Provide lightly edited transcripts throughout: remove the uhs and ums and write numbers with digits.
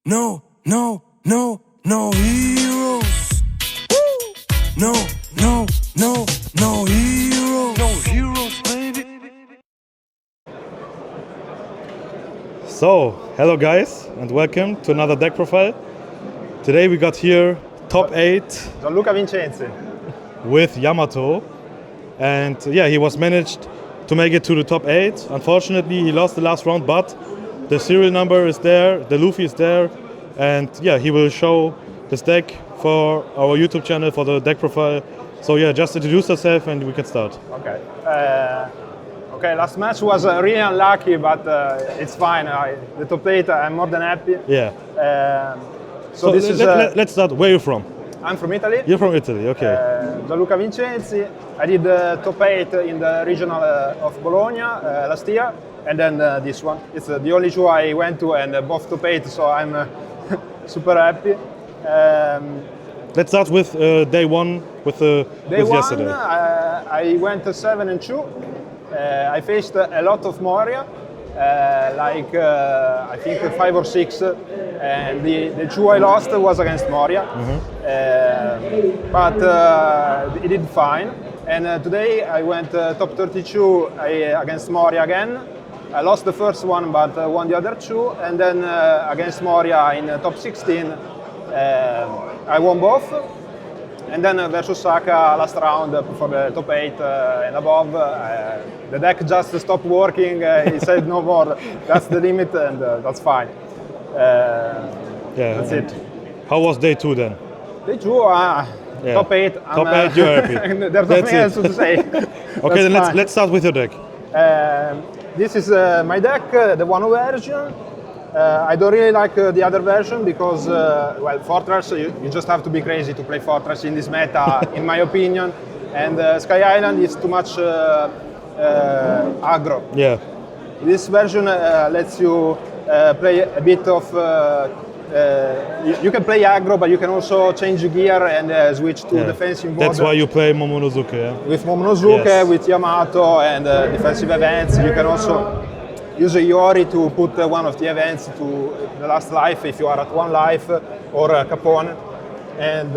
No heroes. No heroes. No heroes, baby. So, hello guys, and welcome to another deck profile. Today we got here top 8 Gianluca Vincenzi. with Yamato, and yeah, he was managed to make it to the top 8. Unfortunately, he lost the last round, but the serial number is there, the Luffy is there, and yeah, he will show this deck for our YouTube channel for the deck profile. So yeah, just introduce yourself and we can start. Okay. Last match was really unlucky, but it's fine. The top 8, I'm more than happy. Yeah. So this is. Let's start. Where are you from? I'm from Italy. You're from Italy, okay. Gianluca Vincenzi. I did top 8 in the regional of Bologna last year, and then this one. It's the only show I went to, and both top 8, so I'm super happy. Let's start with day one with yesterday. I went 7-2. I faced a lot of Moria, I think 5 or 6, and the 2 I lost was against Moria, but it did fine. And today I went top 32 against Moria again. I lost the first one, but won the other 2, and then against Moria in top 16, I won both. And then versus Saka last round for the top 8 and above, the deck just stopped working. He said no more, that's the limit, and that's fine. Yeah, that's it. How was day 2 then? Day 2, top 8. Top 8, you're happy. There's nothing else to say. Okay, then let's start with your deck. This is my deck, the one version. I don't really like the other version because, Fortress, you just have to be crazy to play Fortress in this meta, in my opinion. And Sky Island is too much aggro. Yeah. This version lets you play a bit of. You can play aggro, but you can also change gear and switch to defensive mode. That's why you play Momonosuke, yeah? With Momonosuke, yes. With Yamato and defensive events, you can also use a Iori to put one of the events to the last life if you are at 1 life, or Capone, and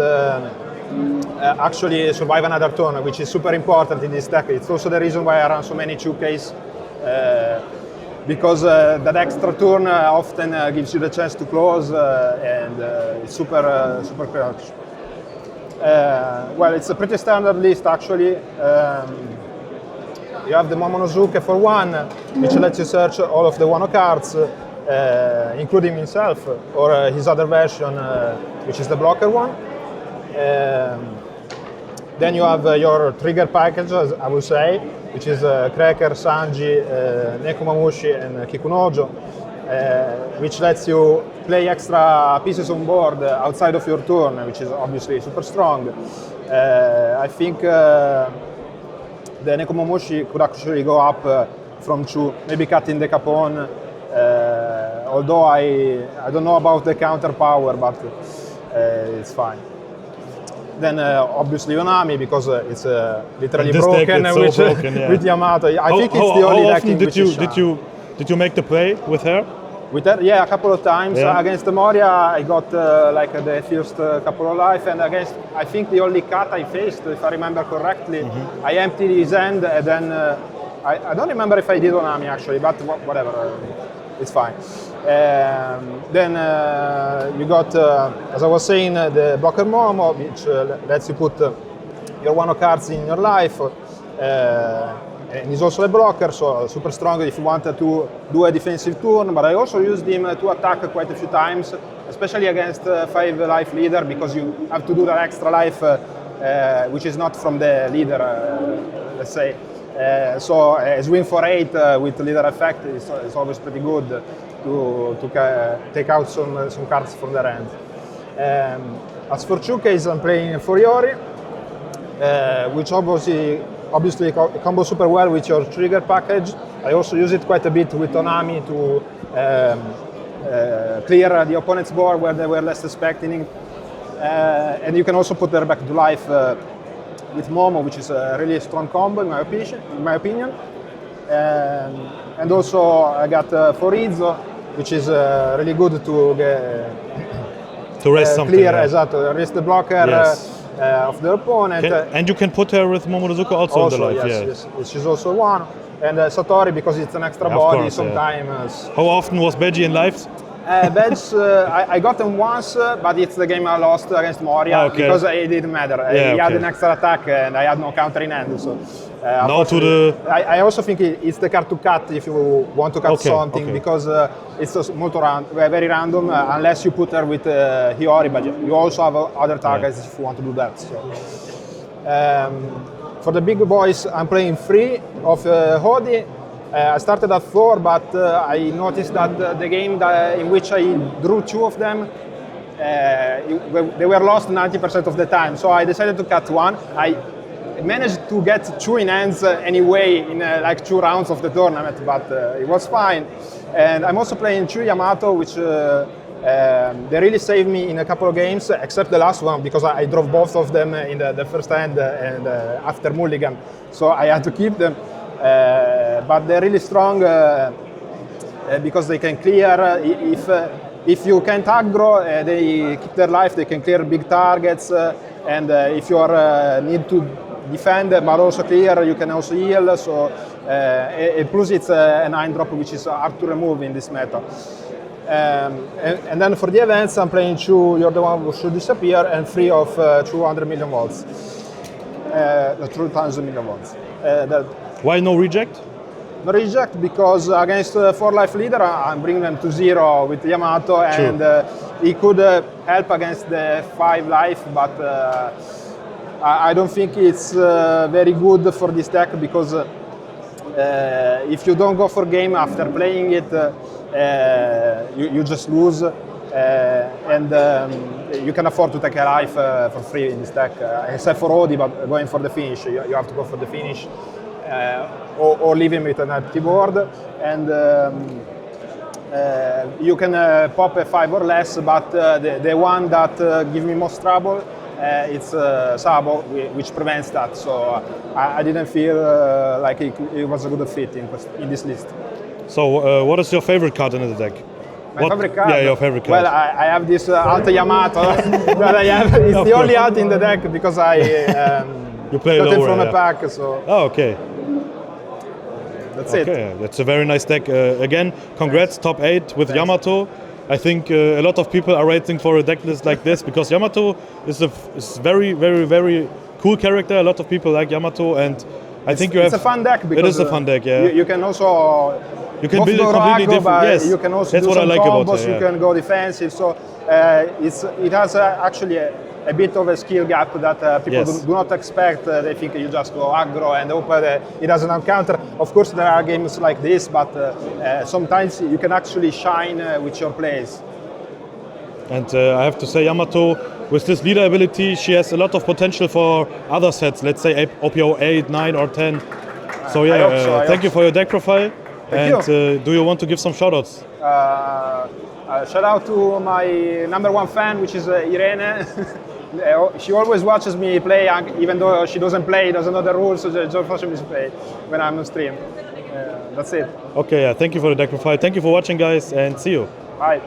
actually survive another turn, which is super important in this deck. It's also the reason why I run so many 2Ks, because that extra turn often gives you the chance to close, and it's super clutch. It's a pretty standard list actually. You have the Momonosuke for 1, which lets you search all of the Wano cards, including himself, or his other version, which is the blocker one. Then you have your trigger package, as I would say, which is Cracker, Sanji, Nekomamushi, and Kikunojo, which lets you play extra pieces on board outside of your turn, which is obviously super strong. I think the Nekomamushi could actually go up from 2, maybe cutting the Capone, although I don't know about the counter power, but it's fine. Then obviously Yonami, because it's literally broken, with Yamato. I think it's the only deck in which did you make the play with her? With her, yeah, a couple of times. Yeah. Against the Moria, I got the first couple of life, and against, I think the only cut I faced, if I remember correctly, I emptied his hand, and then I don't remember if I did Onami actually, but whatever, it's fine. Then you got, as I was saying, the blocker Momo, which lets you put your Wano cards in your life. And he's also a blocker, so super strong if you wanted to do a defensive turn, but I also used him to attack quite a few times, especially against 5 life leader, because you have to do that extra life, which is not from the leader, let's say. So a swing for 8 with leader effect is always pretty good to take out some cards from their hand. As for 2Ks, I'm playing for Iori, which obviously combos super well with your trigger package. I also use it quite a bit with Onami to clear the opponent's board where they were less expecting. And you can also put her back to life with Momo, which is a really strong combo in my opinion. And also I got for Izzo, which is really good to rest something. clear, Yeah. esatto, rest the blocker Yes. of the opponent. And you can put her with Momonosuke also in the life. Yes, yes, she's also one. And Satori, because it's an extra Of body, course, yeah. sometimes. How often was Beji in lives? Badge, I got him once, but it's the game I lost against Moria Okay. because it didn't matter. Yeah, He had okay. an extra attack and I had no counter in hand. So, Now to the... I also think it's the card to cut if you want to cut Okay, something okay. because it's just very random unless you put her with Hiyori, but you also have other targets if you want to do that. So. For the big boys, I'm playing 3 of Hodi. I started at 4, but I noticed that the game in which I drew 2 of them, they were lost 90% of the time. So I decided to cut 1. I managed to get 2 in hands anyway in like 2 rounds of the tournament, but it was fine. And I'm also playing 2 Yamato, which they really saved me in a couple of games, except the last one because I drove both of them in the first hand and after mulligan, so I had to keep them. But they're really strong because they can clear. If you can't aggro, they keep their life. They can clear big targets, and if you need to defend but also clear, you can also heal. So, plus it's a 9-drop, which is hard to remove in this meta. And then for the events, I'm playing 2. You're the one who should disappear, and 3 of 200 million volts. 2,000 million volts. Why no reject? No reject because against 4 life leader, I'm bringing them to 0 with Yamato, and he could help against the 5 life, but I don't think it's very good for this deck because if you don't go for game after playing it, you just lose, and you can afford to take a life for free in this deck, except for Odi, but going for the finish, you have to go for the finish. Or leave him with an empty board, and you can pop a 5 or less, but the one that gives me most trouble it's Sabo, which prevents that, so I didn't feel like it was a good fit in this list. So what is your favorite card in the deck? My favorite card? Yeah, your favorite card. Well, I have this Alt Yamato that I have. It's the only alt in the deck because I you play got it lower, from yeah. a pack, so... Oh, okay. That's it. Okay, that's a very nice deck. Again, congrats, top 8 with Yamato. I think a lot of people are waiting for a deck list like this because Yamato is a very, very, very cool character. A lot of people like Yamato, and I think you have... It's a fun deck because... It is a fun deck, yeah. You can also... You can build it completely different. Yes, you can also that's do what I some like combos, about it. Yeah. You can go defensive, so it has actually a bit of a skill gap that people do not expect. They think you just go aggro and hope it doesn't encounter. Of course, there are games like this, but sometimes you can actually shine with your plays. And I have to say, Yamato, with this leader ability, she has a lot of potential for other sets. Let's say OPO 8, 9, or 10. So yeah, thank you for your deck profile. Thank you. Do you want to give some shoutouts? Shout out to my #1 fan, which is Irene. She always watches me play, even though she doesn't play, doesn't know the rules, so just watches me play when I'm on stream. That's it. Okay, thank you for the deck profile. Thank you for watching, guys, and see you. Bye.